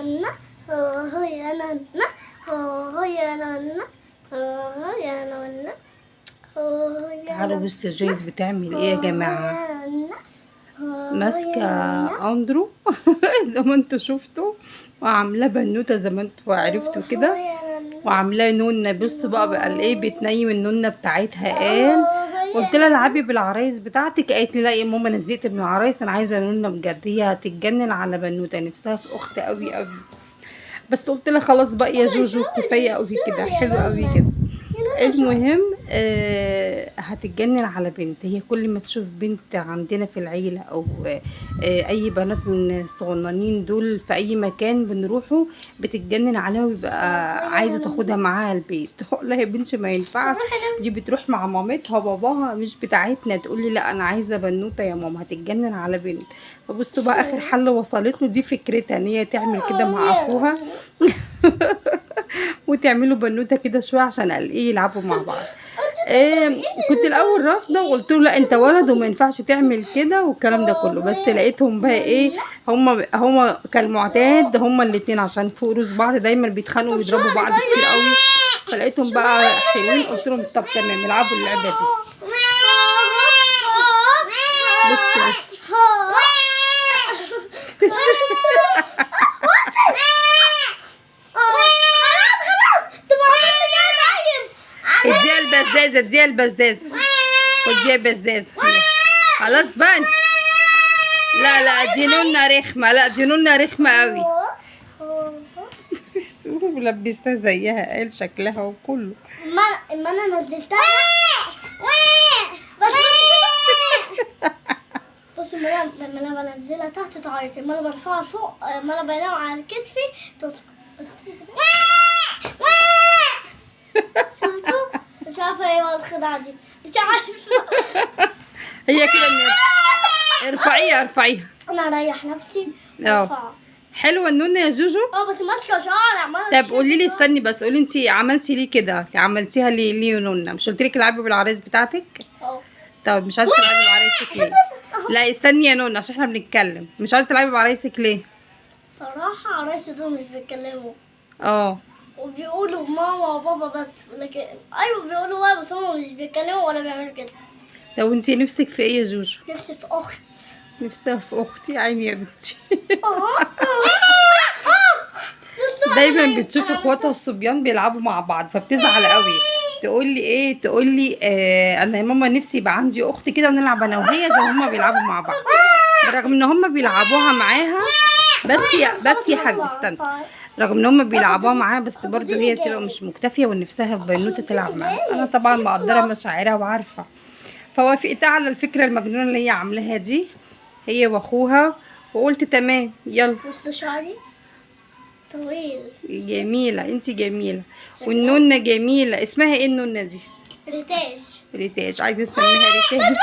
نونا هو يا نونا هو يا نونا هو يا نونا هو يا تعالوا نونا بصوا جويس بتعمل ايه يا جماعة. يا نونا ماسكة اندرو زي ما انتوا شفتوا، وعاملاه بنوتة زي ما انتوا عرفتوا كده، وعاملاه نونة. بصوا بقى ايه بتنيم النونة بتاعتها. قلت لها العبي بالعرايس بتاعتك، قالت لي لا يا ماما انا زهقت من العرايس، انا عايزه نونة بجد. هي هتتجنن على بنوتة، نفسها في اخت قوي قوي. بس قلت لها خلاص بقى يا جوجو كفايه قوي كده، حلو قوي كده. المهم هتتجنن على بنت. هي كل ما تشوف بنت عندنا في العيلة او اي بنات من الصغننين دول في اي مكان بنروحه بتتجنن عليها، ويبقى عايزة تاخدها معاها البيت. تقول لها يا بنتي ما ينفعش، دي بتروح مع مامتها باباها مش بتاعتنا. تقول لي لا انا عايزة بنوتة يا ماما، هتتجنن على بنت. فبصوا بقى اخر حل وصلت له، دي فكرتها ان هي تعمل كده مع اخوها وتعملوا بنوته كده شويه عشان قال ايه يلعبوا مع بعض. كنت الاول رافضه وقلت له لا انت ولد وما ينفعش تعمل كده والكلام ده كله. بس لقيتهم بقى ايه، هما كالمعتاد هما الاتنين عشان فوق روس بعض دايما بيتخانقوا ويضربوا بعض كتير قوي. فلقيتهم بقى حلوين، قلت لهم طب تمام العبوا اللعبه دي. بص اديها البزازه، اديها البزازه، اديها البزازه خلاص بقى. لا دي نونه رخمه، لا دي نونه رخمه قوي. ولبستها زيها قال شكلها وكله. ما انا نزلتها بص ما انا بنزلها تحت تعيط، ما انا برفعها فوق، ما انا بنام على كتفي تصحى. شفتوا؟ مش عارفه ايه الخدعه دي، مش عارفه. هي كده. ارفعيها انا اريح نفسي. حلوه النونه يا جوجو. بس ماسكه شعر عماله. طب قولي لي استني بس، قولي انت عملتي ليه كده، عملتيها ليه يا نونه؟ مش قلت لك العبي بالعرايس بتاعتك؟ طب مش عايزه تلعبي بعرايسك ليه؟ لا استني يا نونه عشان احنا بنتكلم. مش عايزه تلعبي بعرايسك ليه؟ صراحه عرايسي دول مش بيتكلموا. وبيقولوا ماما وبابا بس، لكن ايوه بيقولوا بابا بس هم مش بيتكلموا ولا بيعملوا كده. طب انتي نفسك في ايه يا جوجو؟ نفسي في اخت. نفسها في اختي، عيني يا بنتي. دايما بتشوف اخواتها الصبيان بيلعبوا مع بعض فبتزعل قوي. تقول لي انا يا ماما نفسي يبقى عندي اخت كده ونلعب انا وهي زي ما هما بيلعبوا مع بعض، برغم ان هما بيلعبوها معاها. بس يا حبيبي استنى، رغم ان هم بيلعبوها معاها بس برضه هي بتبقى مش مكتفيه ونفسها في بنوته تلعب معاها. انا طبعا مقدره مشاعرها وعارفه، فوافقت على الفكره المجنونه اللي هي عاملاها دي هي واخوها، وقلت تمام يلا. بص شعري طويل. جميله انتي جميله، والنونه جميله. اسمها ايه النونه دي؟ ريتاج. عايزه نسميها ريتاج.